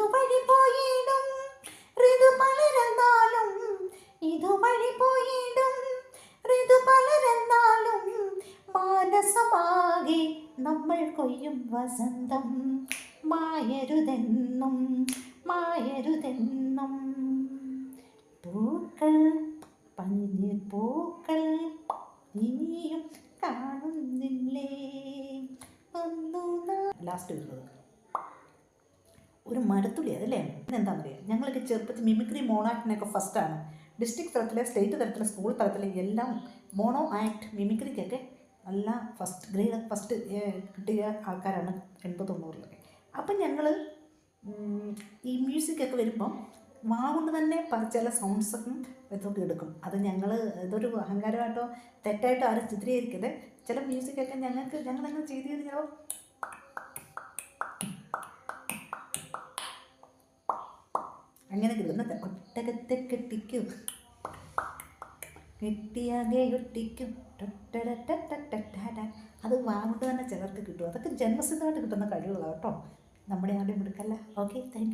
ഇതുവഴി പോയിടും ഋതു പലരെന്നാലും, ഇതുവഴി പോയിടും ഋതു പലരെന്നാലും, മാനസമാകെ നമ്മൾ കൊയ്യും വസന്തം മായരുതെന്നും, മായരുതെന്നും. പൂക്കൾ പനിഞ്ഞ പൂക്കൾ ഇനിയും കാണുന്നില്ലേ. ലാസ്റ്റ് വരുന്നത് ഒരു മരത്തുള്ളി അതല്ലേ. എന്താണെന്നറിയാം, ഞങ്ങളൊക്കെ ചെറുപ്പത്തിൽ മിമിക്രി മോണോ ആക്ടിനൊക്കെ ഫസ്റ്റാണ്. ഡിസ്ട്രിക്ട് തലത്തിൽ, സ്റ്റേറ്റ് തലത്തിൽ, സ്കൂൾ തലത്തിൽ എല്ലാം മോണോ ആക്ട് മിമിക്രിക്കൊക്കെ നല്ല ഫസ്റ്റ് ഗ്രേഡ്, ഫസ്റ്റ് കിട്ടിയ ആൾക്കാരാണ് 80-90-ലൊക്കെ. അപ്പം ഞങ്ങൾ ഈ മ്യൂസിക്കൊക്കെ വരുമ്പം വാ കൊണ്ട് തന്നെ ചില സൗണ്ട്സൊക്കെ ഇതൊക്കെ എടുക്കും. അത് ഞങ്ങൾ ഇതൊരു അഹങ്കാരമായിട്ടോ തെറ്റായിട്ടോ ആരും ചിത്രീകരിക്കരുത്. ചില മ്യൂസിക്കൊക്കെ ഞങ്ങളങ്ങനെ ചെയ്ത് ചിലപ്പോൾ അങ്ങനെ ഇന്നത്തെ ഒട്ടകത്തെ കെട്ടിക്കും കെട്ടിയാകെ ഒട്ടിക്കും അത് വാങ്ങുകൊണ്ട് തന്നെ ചിലർക്ക് കിട്ടും. അതൊക്കെ ജന്മസിദ്ധമായിട്ട് കിട്ടുന്ന കഴിവുകളാണ് കേട്ടോ. നമ്മുടെ ആരുടെ മിടുക്കല്ല. Okay, thank you.